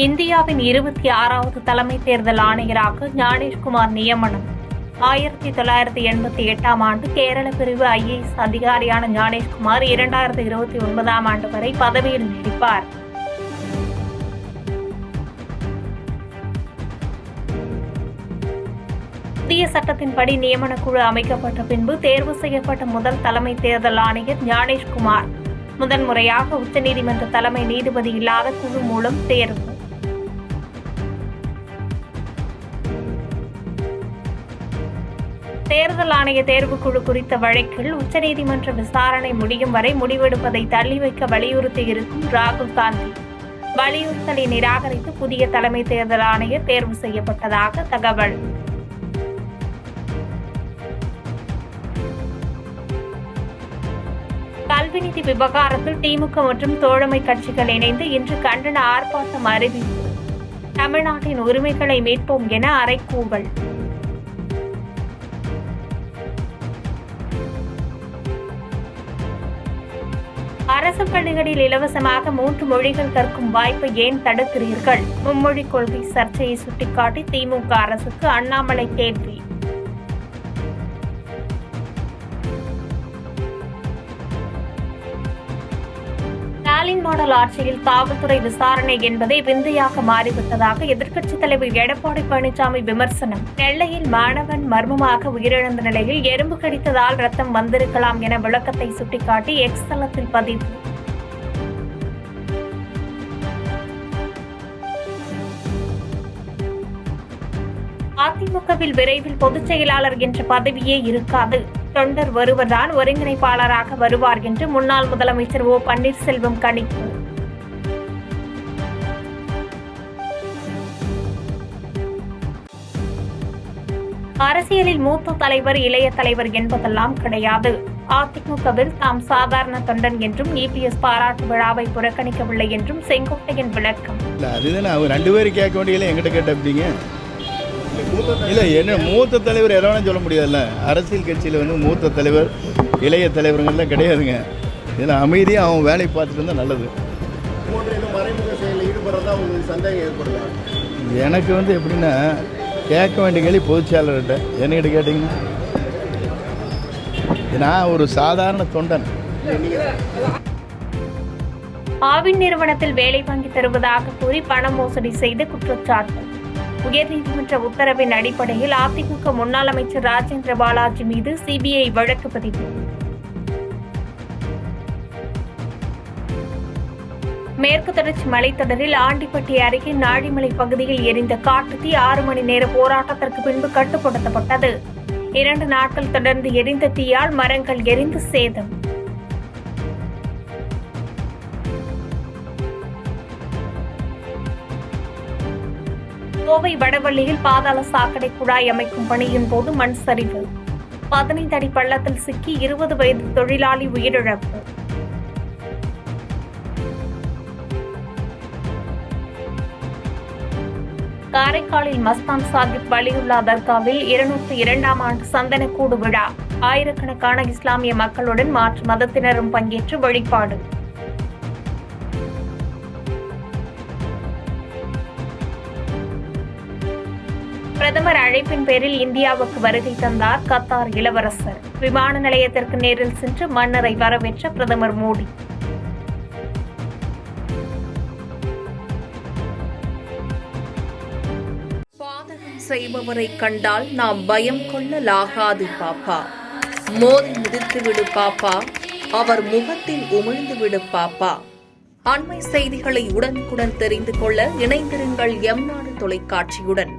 இந்தியாவின் 26வது தலைமை தேர்தல் ஆணையராக ஞானேஷ்குமார் நியமனம். 1988ஆம் ஆண்டு கேரள பிரிவு IAS அதிகாரியான ஞானேஷ்குமார் 2029ஆம் ஆண்டு வரை பதவியில் நீடிப்பார். புதிய சட்டத்தின்படி நியமனக்குழு அமைக்கப்பட்ட பின்பு தேர்வு செய்யப்பட்ட முதல் தலைமை தேர்தல் ஆணையர் ஞானேஷ்குமார் முதன்முறையாக உச்சநீதிமன்ற தலைமை நீதிபதி இல்லாத குழு மூலம் தேர்வு. தேர்தல் ஆணைய தேர்வுக்குழு குறித்த வழக்கில் உச்சநீதிமன்ற விசாரணை முடியும் வரை முடிவெடுப்பதை தள்ளி வைக்க வலியுறுத்தியிருக்கும் ராகுல் காந்தி வலியுறுத்தலை நிராகரித்து புதிய தலைமை தேர்தல் ஆணையர் தேர்வு செய்யப்பட்டதாக தகவல். கல்வி நிதி விவகாரத்தில் திமுக மற்றும் தோழமை கட்சிகள் இணைந்து இன்று கண்டன ஆர்ப்பாட்டம் அறிவிப்பு. தமிழ்நாட்டின் உரிமைகளை மீட்போம் என அறைகூவல். அரசு பள்ளிகளில் இலவசமாக 3 மொழிகள் கற்கும் வாய்ப்பை ஏன் தடுக்கிறீர்கள்? மும்மொழிக் கொள்கை சர்ச்சையை சுட்டிக்காட்டி திமுக அரசுக்கு அண்ணாமலை கேள்வி. ஸ்டாலின் மாடல் ஆட்சியில் காவல்துறை விசாரணை என்பதே விந்தையாக மாறிவிட்டதாக எதிர்க்கட்சித் தலைவர் எடப்பாடி பழனிசாமி விமர்சனம். நெல்லையில் மாணவன் மர்மமாக உயிரிழந்த நிலையில் எறும்பு கடித்ததால் ரத்தம் வந்திருக்கலாம் என விளக்கத்தை சுட்டிக்காட்டி எக்ஸ் தளத்தில் பதிவு. அதிமுகவில் விரைவில் பொதுச் செயலாளர் என்ற பதவியே இருக்காது. தொண்டர் ஒருவர்தான் ஒருங்கிணைப்பாளராக வருவார் என்று முன்னாள் முதலமைச்சர் ஓ பன்னீர்செல்வம் கணிப்பு. அரசியலில் மூத்த தலைவர் இளைய தலைவர் என்பதெல்லாம் கிடையாது. அதிமுகவில் தாம் சாதாரண தொண்டன் என்றும் EPS பாராட்டு விழாவை புறக்கணிக்கவில்லை என்றும் செங்கோட்டையன் விளக்கம். இல்லை, என்ன மூத்த தலைவர் எதனா சொல்ல முடியாதுல்ல. அரசியல் கட்சியில் மூத்த தலைவர் இளைய தலைவர்கள்லாம் கிடையாதுங்க. இதில் அமைதியாக அவன் வேலையை பார்த்துட்டு இருந்தால் நல்லது. எனக்கு எப்படின்னா கேட்க வேண்டிய கேள்வி பொதுச்செயலாளர்கிட்ட என்கிட்ட கேட்டிங்கன்னா நான் ஒரு சாதாரண தொண்டன். ஆவின் நிறுவனத்தில் வேலை வாங்கி தருவதாக கூறி பண மோசடி செய்து குற்றச்சாட்டு. உயர்நீதிமன்ற உத்தரவின் அடிப்படையில் அதிமுக முன்னாள் அமைச்சர் ராஜேந்திர பாலாஜி மீது CBI வழக்கு பதிவு. மேற்கு தொடர்ச்சி மலைத்தொடரில் ஆண்டிப்பட்டி அருகே நாழிமலை பகுதியில் எரிந்த காட்டுத்தீ 6 மணி நேர போராட்டத்திற்கு பின்பு கட்டுப்படுத்தப்பட்டது. 2 நாட்கள் தொடர்ந்து எரிந்த தீயால் மரங்கள் எரிந்து சேதம். கோவை வடவள்ளியில் பாதாள சாக்கடை குழாய் அமைக்கும் பணியின் போது மண் சரிவு. 15 அடி பள்ளத்தில் சிக்கி 20 வயது தொழிலாளி உயிரிழப்பு. காரைக்காலில் மஸ்தான் சாஹிப் வலியுல்லா தர்காவில் 202ஆம் ஆண்டு சந்தனக்கூடு விழா. ஆயிரக்கணக்கான இஸ்லாமிய மக்களுடன் மாற்று மதத்தினரும் பங்கேற்று வழிபாடு. பிரதமர் அழைப்பின் பேரில் இந்தியாவுக்கு வருகை தந்தார் கத்தார் இளவரசர். விமான நிலையத்திற்கு நேரில் சென்று மன்னரை வரவேற்ற பிரதமர் மோடி. பாதகம் செய்பவரை கண்டால் நாம் பயம் கொள்ளலாகாது பாப்பா. மோதி மிதித்துவிடு பாப்பா, அவர் முகத்தில் உமிழ்ந்துவிடு பாப்பா. அண்மை செய்திகளை உடனுக்குடன் தெரிந்து கொள்ள இணைந்திருங்கள் எம் நாடு தொலைக்காட்சியுடன்.